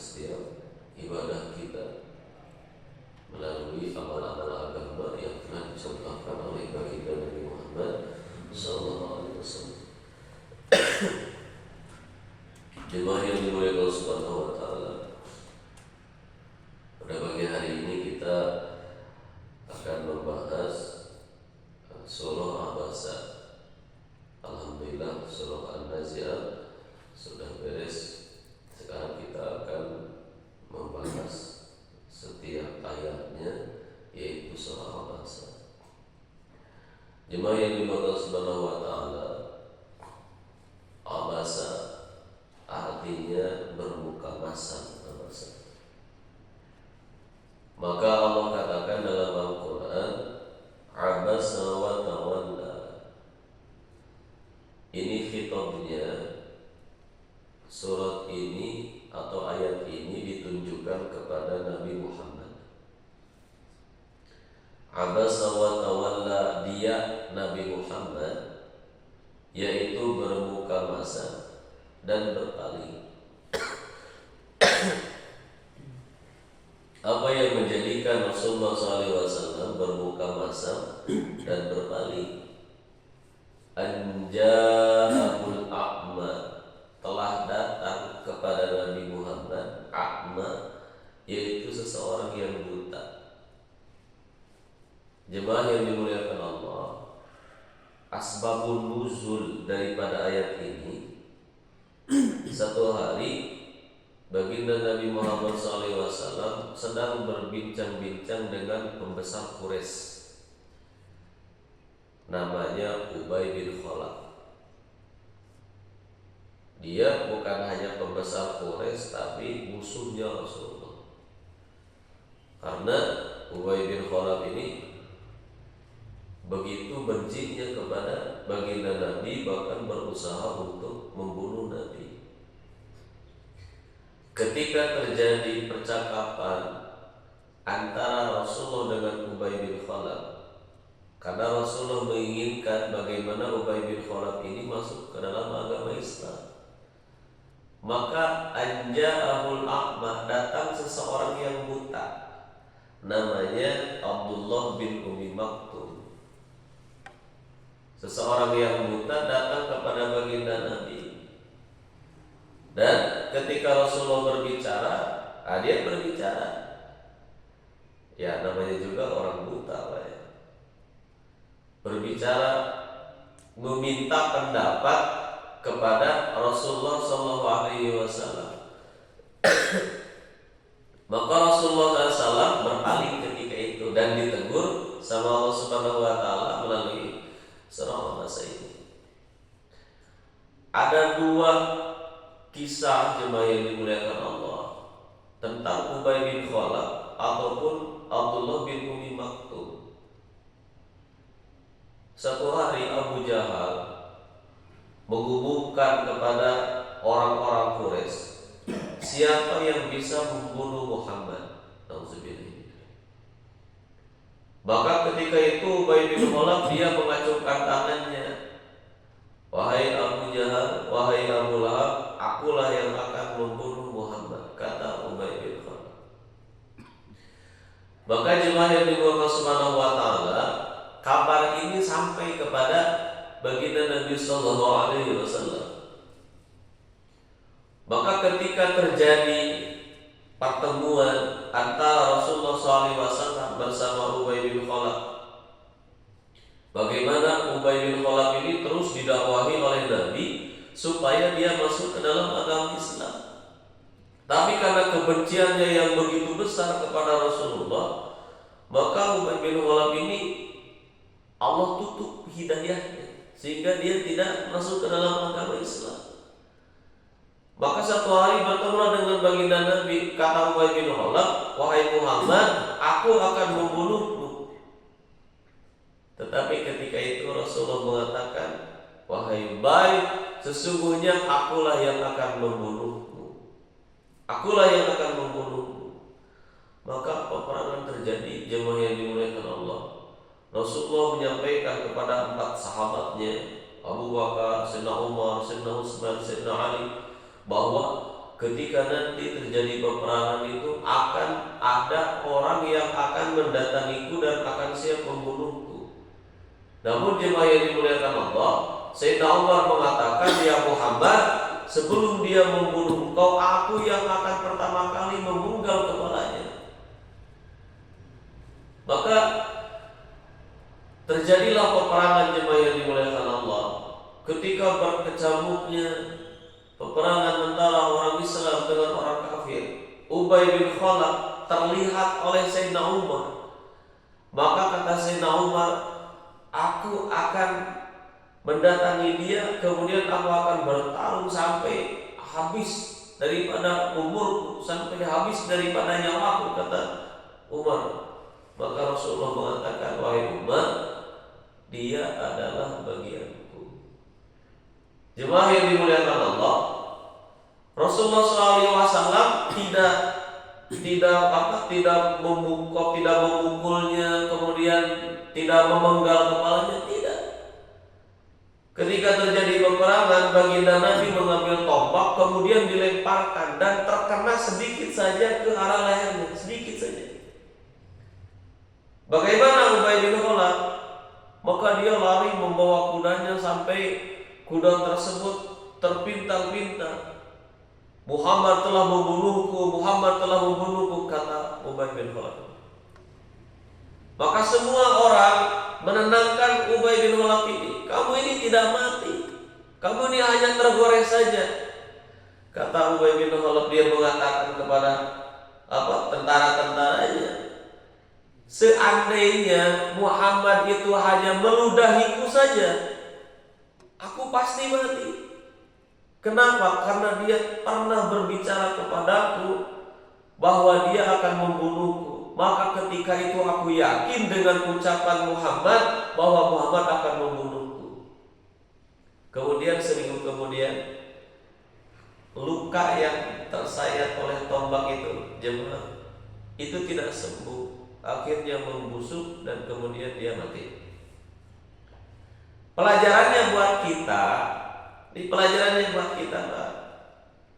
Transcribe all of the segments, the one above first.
setiap ibadah kita melalui amal-amal agama yang telah dicontohkan oleh baginda Nabi Muhammad SAW. Jemaah yang dimuliakan Allah Subhanahu wa Ta'ala, pada pagi hari ini kita akan membahas surah Abasa. Alhamdulillah surah An-Nazi'at sudah beres. Sekarang kita akan membahas setiap ayatnya, yaitu surah Abasa. Jemaah yang dimuliakan Allah Subhanahu wa Ta'ala, Abasa artinya bermuka masam. Abasa. Maka Allah katakan dalam Al-Quran, Abasa wa tawalla. Ini khitabnya. Surat ini atau ayat ini ditunjukkan kepada Nabi Muhammad. Abasa wa tawalla, dia Nabi Muhammad, yaitu bermuka masam dan berpaling. Apa yang menjadikan Rasulullah SAW bermuka masam dan berpaling? Anja'ahul a'ma, telah datang kepada Nabi Muhammad a'ma, yaitu seseorang yang buta. Jemaah yang dimuliakan Allah, asbabun nuzul daripada ayat ini, satu hari baginda Nabi Muhammad SAW sedang berbincang-bincang dengan pembesar Quraisy, namanya Ubay bin Khalaf. Dia bukan hanya pembesar Quraisy tapi musuhnya Rasulullah. Karena Ubay bin Khalaf ini begitu bencinya kepada baginda Nabi, bahkan berusaha untuk membunuh Nabi. Ketika terjadi percakapan antara Rasulullah dengan Ubay bin Khalaf, karena Rasulullah menginginkan bagaimana Ubay bin Khalaf ini masuk ke dalam agama Islam, maka anja'ahul a'ma, datang seseorang yang buta, namanya Abdullah bin Umi Maktum. Seseorang yang buta datang kepada baginda Nabi, dan ketika Rasulullah berbicara, dia berbicara. Ya, namanya juga orang buta, Pak ya. Berbicara, meminta pendapat kepada Rasulullah SAW. Maka Rasulullah SAW berpaling ketika itu dan ditegur sama Allah Subhanahu wa Ta'ala melalui surah Abasa ini. Ada dua kisah jemaah yang dimuliakan Allah tentang Ubay bin Khalaf ataupun Abdullah bin Umi Maktum. Satu hari Abu Jahal mengumumkan kepada orang-orang Quraisy, siapa yang bisa membunuh Muhammad. Maka ketika itu Ubay bin Khalaf dia mengacungkan tangannya. Wahai Abu Jahal, wahai Abu Lahab, akulah yang akan membunuh Muhammad, kata Ubay bin Khalaf. Maka jemaah yang dimuliakan Subhanahu wa Ta'ala, kabar ini sampai kepada baginda Nabi Sallallahu Alaihi Wasallam. Maka ketika terjadi pertemuan antara Rasulullah SAW bersama Ubay bin Khalaf, bagaimana Ubay bin Khalaf ini terus didakwahi oleh Nabi supaya dia masuk ke dalam agama Islam. Tapi karena kebenciannya yang begitu besar kepada Rasulullah, maka Ubay bin Khalaf ini Allah tutup hidayahnya sehingga dia tidak masuk ke dalam agama Islam. Maka satu hari bertemu dengan baginda Nabi, kata Ubay bin Khalaf, wahai Muhammad, aku akan membunuhmu. Tetapi ketika itu Rasulullah mengatakan, wahai Ubay, sesungguhnya akulah yang akan membunuhmu. Akulah yang akan membunuhmu. Maka peperangan terjadi, jemaah yang dimuliakan Allah. Rasulullah menyampaikan kepada 4 sahabatnya, Abu Bakar, Sayyidina Umar, Sayyidina Utsman, Sayyidina Ali, bahwa ketika nanti terjadi peperangan itu akan ada orang yang akan mendatangiku dan akan siap membunuhku. Namun jemaah yang dimuliakan Allah, Sayyidina Umar mengatakan, ya Muhammad, sebelum dia membunuh engkau, aku yang akan pertama kali memenggal kepalanya. Maka terjadilah peperangan jemaah yang dimuliakan Allah. Ketika berkecamuknya peperangan antara orang Islam dengan orang kafir, Ubay bin Khalaf terlihat oleh Sayyidina Umar. Maka kata Sayyidina Umar, aku akan mendatangi dia, kemudian aku akan bertarung sampai habis daripada umurku, sampai habis daripada nyawaku, kata Umar. Maka Rasulullah mengatakan, wahai Umar, dia adalah bagianku. Jemaah yang dimuliakan Allah, Rasulullah SAW tidak memukulnya, kemudian tidak memenggal kepalanya, tidak. Ketika terjadi peperangan, baginda Nabi mengambil tombak, kemudian dilemparkan dan terkena sedikit saja ke arah lehernya, sedikit saja. Bagaimana Ubay bin Khalaf? Maka dia lari membawa kudanya sampai kuda tersebut terpintal-pintal. Muhammad telah membunuhku, Muhammad telah membunuhku, kata Ubay bin Khalaf. Maka semua orang menenangkan Ubay bin Khalaf ini. Kamu ini tidak mati, kamu ini hanya tergores saja, kata Ubay bin Khalaf. Dia mengatakan kepada tentara-tentaranya, seandainya Muhammad itu hanya meludahiku saja, aku pasti mati. Kenapa? Karena dia pernah berbicara kepadaku bahwa dia akan membunuhku. Maka ketika itu aku yakin dengan ucapan Muhammad bahwa Muhammad akan membunuhku. Kemudian seminggu kemudian, luka yang tersayat oleh tombak itu, jemaah, itu tidak sembuh. Akhirnya membusuk dan kemudian dia mati. Pelajarannya buat kita, Pak,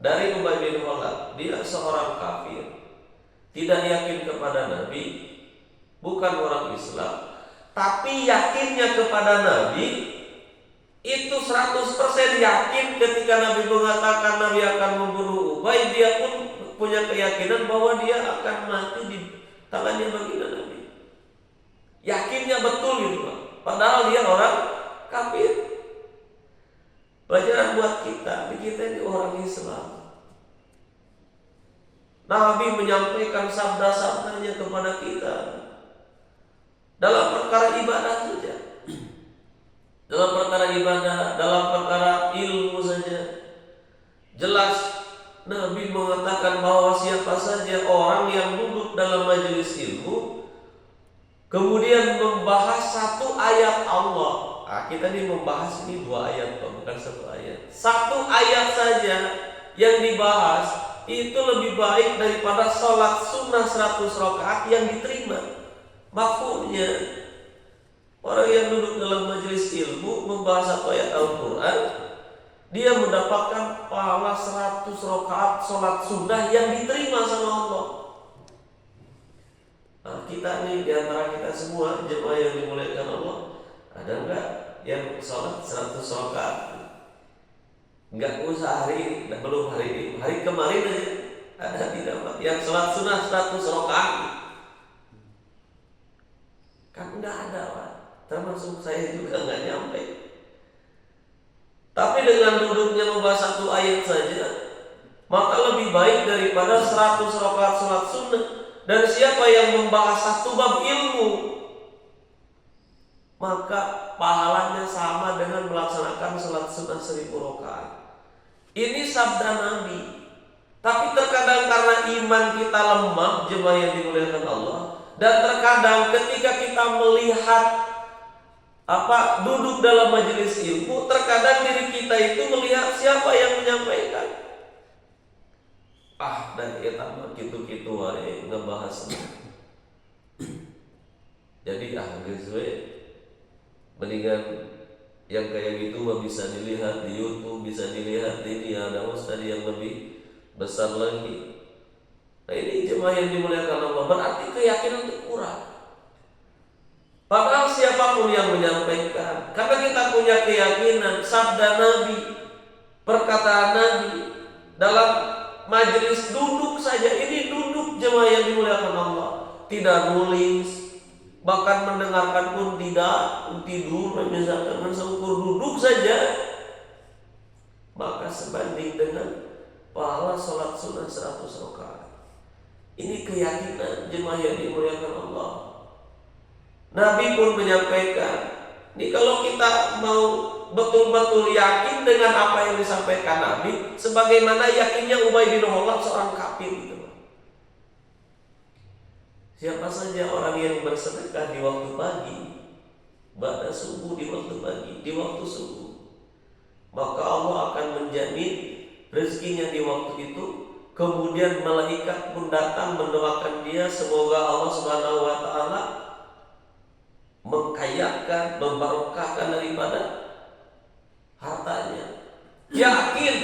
dari Ubay bin Khalaf, dia seorang kafir, tidak yakin kepada Nabi, bukan orang Islam, tapi yakinnya kepada Nabi itu 100% yakin. Ketika Nabi mengatakan Nabi akan membunuh Ubay, dia pun punya keyakinan bahwa dia akan mati di tangannya baginda Nabi. Yakinnya betul gitu, Pak. Padahal dia orang kafir. Pelajaran buat kita ini orang Islam. Nabi menyampaikan sabda-sabdanya kepada kita dalam perkara ibadah saja, dalam perkara ibadah, dalam perkara ilmu saja. Jelas Nabi mengatakan bahwa siapa saja orang yang duduk dalam majelis ilmu kemudian membahas satu ayat Allah. Kita ini membahas ini 2 ayat, bukan 1 ayat. 1 ayat saja yang dibahas itu lebih baik daripada sholat sunnah 100 rakaat yang diterima. Mafhumnya, orang yang duduk dalam majelis ilmu membahas 1 ayat Al-Quran, dia mendapatkan pahala 100 rakaat sholat sunnah yang diterima sama Allah. Nah, kita nih, diantara kita semua jemaah yang dimuliakan Allah, ada enggak yang sholat 100 rakaat? Enggak usah hari ini, belum hari ini, hari kemarin aja ada tidak, Pak, yang sholat sunnah 100 rakaat? Kan enggak ada, Pak. Termasuk saya juga enggak nyampe. Tapi dengan duduknya membahas 1 ayat saja, maka lebih baik daripada 100 rakaat sholat sunnah. Dan siapa yang membahas 1 bab ilmu, maka pahalanya sama dengan melaksanakan sholat sunnah 1000 rakaat. Ini sabda Nabi. Tapi terkadang karena iman kita lemah, jemaah yang dimuliakan Allah, dan terkadang ketika kita melihat duduk dalam majelis ilmu, terkadang diri kita itu melihat siapa yang menyampaikan. Dan kita gitu-gitu wae ngebahas. Jadi geus we, mendingan yang kayak gitu mah bisa dilihat di YouTube, bisa dilihat di ini, ada ustaz yang lebih besar lagi. Nah ini jemaah yang dimuliakan Allah, berarti keyakinan itu kurang. Padahal siapapun yang menyampaikan, karena kita punya keyakinan sabda Nabi, perkataan Nabi dalam majelis duduk saja, ini duduk jemaah yang dimuliakan Allah, tidak nulis, bahkan mendengarkan pun tidak, tidur misalkan mensungkur, duduk saja, maka sebanding dengan pahala sholat sunnah 100 rakaat. Ini keyakinan jemaah yang dimuliakan Allah. Nabi pun menyampaikan, ini kalau kita mau betul-betul yakin dengan apa yang disampaikan Nabi, sebagaimana yakinnya Ubay bin Khalaf seorang kafir itu. Siapa saja orang yang bersedekah di waktu pagi, pada subuh di waktu pagi, di waktu subuh, maka Allah akan menjamin rezekinya di waktu itu. Kemudian malaikat pun datang mendoakan dia, semoga Allah Subhanahu wa taala mengkayakan, membarokahkan daripada hartanya. Yakin.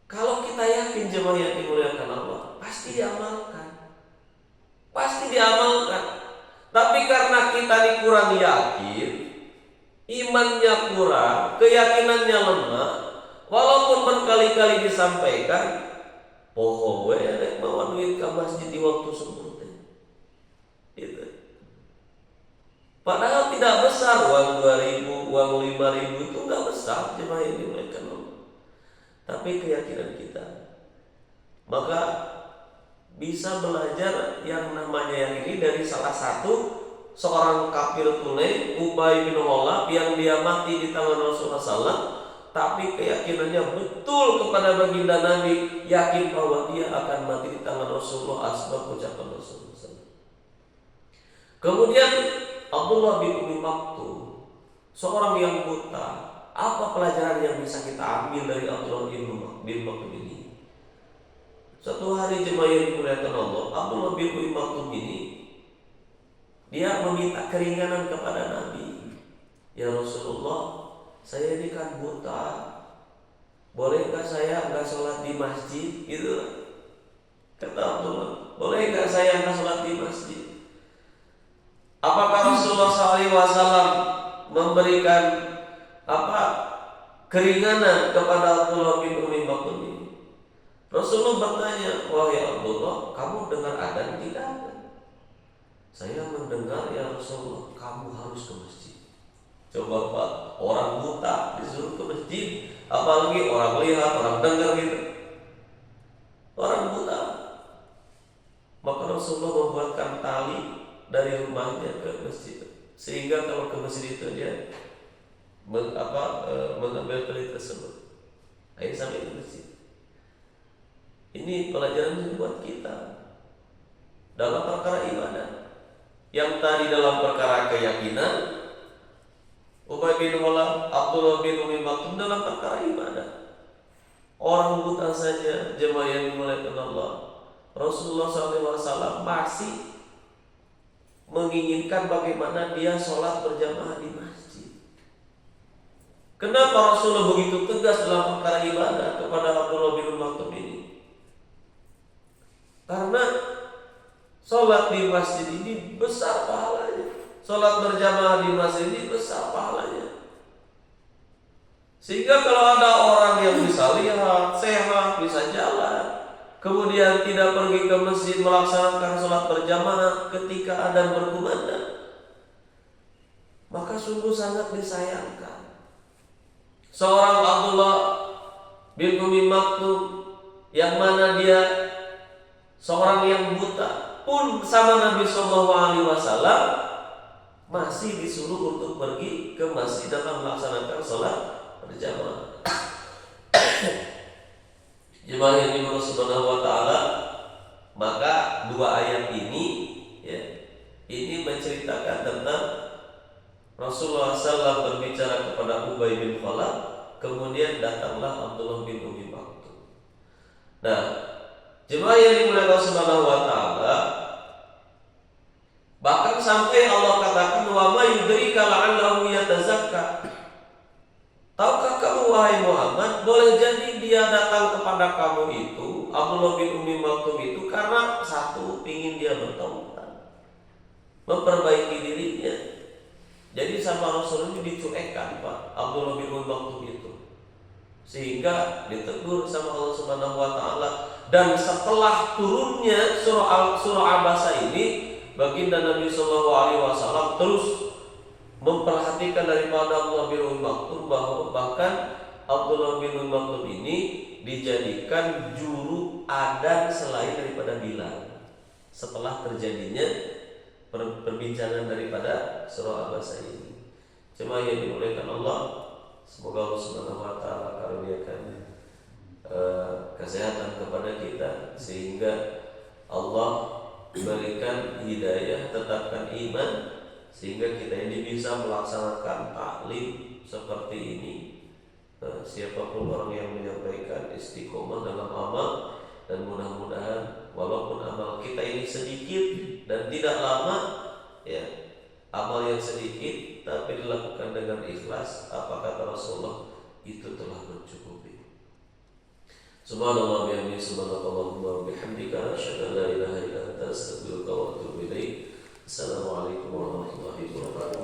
Kalau kita yakin jemaah yang dimuliakan Allah, pasti diamalkan. Pasti diamalkan. Tapi karena kita ini kurang yakin, imannya kurang, keyakinannya lemah, walaupun berkali-kali disampaikan, poho we rek bawa duit ke masjid di waktu subuh teh. Gitu. Padahal tidak besar, uang 2.000, uang 5.000 itu enggak besar jemaah yang dimuliakan Allah. Tapi keyakinan kita, maka bisa belajar yang namanya yang ini dari salah satu seorang kafir tunai, Ubay bin Khalaf, yang dia mati di tangan Rasulullah SAW, tapi keyakinannya betul kepada baginda Nabi, yakin bahwa dia akan mati di tangan Rasulullah asbab ucapan Rasulullah SAW. Kemudian Abdullah bin Umi Maktum, seorang yang buta. Apa pelajaran yang bisa kita ambil dari Abdullah bin Maktum ini? Suatu hari jemaah yang dimuliakan Allah, Abdullah bin Umi Maktum ini, dia meminta keringanan kepada Nabi. Ya Rasulullah, saya ini kan buta, bolehkah saya enggak sholat di masjid? Gitu. Kata Abdullah, bolehkah saya enggak sholat di masjid? Apakah Rasulullah SAW memberikan keringanan kepada Abdullah bin Umi Maktum ini? Rasulullah bertanya, wahai Abdullah, kamu dengar adzan tidak? Saya mendengar ya Rasulullah, kamu harus ke masjid. Coba Pak, orang buta disuruh ke masjid, apalagi orang lihat, orang dengar gitu. Orang buta. Maka Rasulullah membuatkan tali dari rumahnya ke masjid, sehingga kalau ke masjid itu dia mengambil tali tersebut, ayo sampai ke masjid. Ini pelajaran buat kita dalam perkara ibadah. Yang tadi dalam perkara keyakinan, Ubay bin Khalaf, Abdullah bin Umi Maktum dalam perkara ibadah. Orang buta saja jemaah yang dimuliakan Allah, Rasulullah SAW masih menginginkan bagaimana dia sholat berjamaah di masjid. Kenapa Rasulullah begitu tegas dalam perkara ibadah kepada Abdullah bin Umi Maktum ini? Karena sholat di masjid ini besar pahalanya. Sholat berjamaah di masjid ini besar pahalanya. Sehingga kalau ada orang yang bisa lihat, sehat, bisa jalan, kemudian tidak pergi ke masjid melaksanakan sholat berjamaah ketika adzan berkumandang, maka sungguh sangat disayangkan. Seorang Abdullah bin Umi Maktum, yang mana dia seorang yang buta, pun sama Nabi SAW masih disuruh untuk pergi ke masjid dalam melaksanakan sholat berjamaah. Jemaah yang dimurah Subhanahu wa ta'ala, maka dua ayat ini ya, ini menceritakan tentang Rasulullah SAW berbicara kepada Ubay bin Khalaf, kemudian datanglah Abdullah bin Umi Maktum. Nah, jemaah yang dimuliakan Subhanahu wa ta'ala, bahkan sampai Allah katakan, wa ma yudrika la'allahu yatazakka. Tahukah kamu wahai Muhammad, boleh jadi dia datang kepada kamu Maktum itu karena satu, ingin dia bertaubat, memperbaiki dirinya. Jadi sama Rasul ini dicuekkan Pak Abdullah bin Umi Maktum itu, sehingga ditegur sama Allah Subhanahu wa taala. Dan setelah turunnya surah Abasa ini, baginda Nabi Shallallahu alaihi wasallam terus memperhatikan daripada Abdullah bin Umi Maktum, bahwa bahkan Abdullah bin Umi Maktum ini dijadikan juru adzan selain daripada Bilal setelah terjadinya perbincangan daripada surah Abasa ini. Cuma yang dimuliakan Allah, semoga Allah Subhanahu wa taala karuniakan kesehatan kepada kita, sehingga Allah berikan hidayah, tetapkan iman, sehingga kita ini bisa melaksanakan taklim seperti ini. Siapapun orang yang menyampaikan, istiqomah dalam amal, dan mudah-mudahan walaupun amal kita ini sedikit dan tidak lama, ya, amal yang sedikit tapi dilakukan dengan ikhlas, apa kata Rasulullah, itu telah mencukupi. Subhanallah bihamdihi, subhanakallahumma wa bihamdika, asyhadu an la ilaha illa anta, astaghfiruka wa atubu ilaik. Assalamualaikum warahmatullahi wabarakatuh.